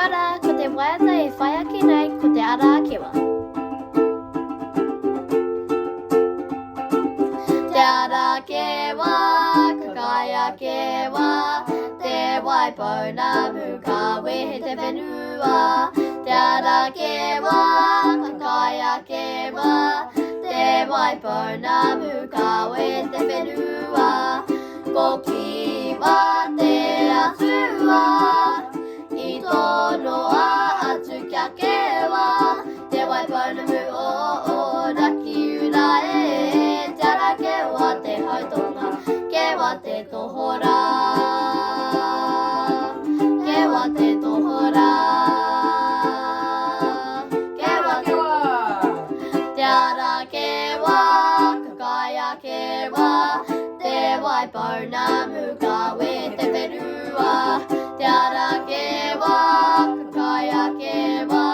ora, ko te waiata e whai ake nei ko te ara akewa. Te ara akewa, ka kai akewa, te waipau na muka wehe te whenua. Te ara akewa, ka kai akewa, te waipau na muka wehe te whenua. Ko kiwa te atua, I tonoa atu kia kewa, te waipau na mu o raki ura e, te ara kewa te hautonga, kewa te tohora, kewa te tohora, kewa te tohora. Te ara kewa, ka kai akewa, te waipau na muka we te whenua. Te ara kewa, ka kai akewa,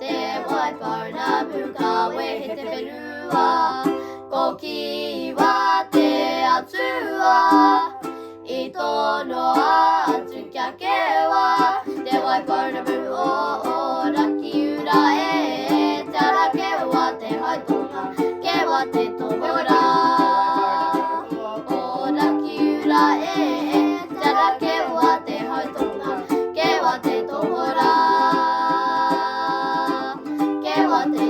te waipau na muka we te whenua. Ko kiwa te atua, I tonoa atu kia kewa, te waipau na mu o raki ura e, te ara kewa te hautonga, kewa te tohora. O raki ura e, te ara kewa te hautonga, kewa te tohora, kewa te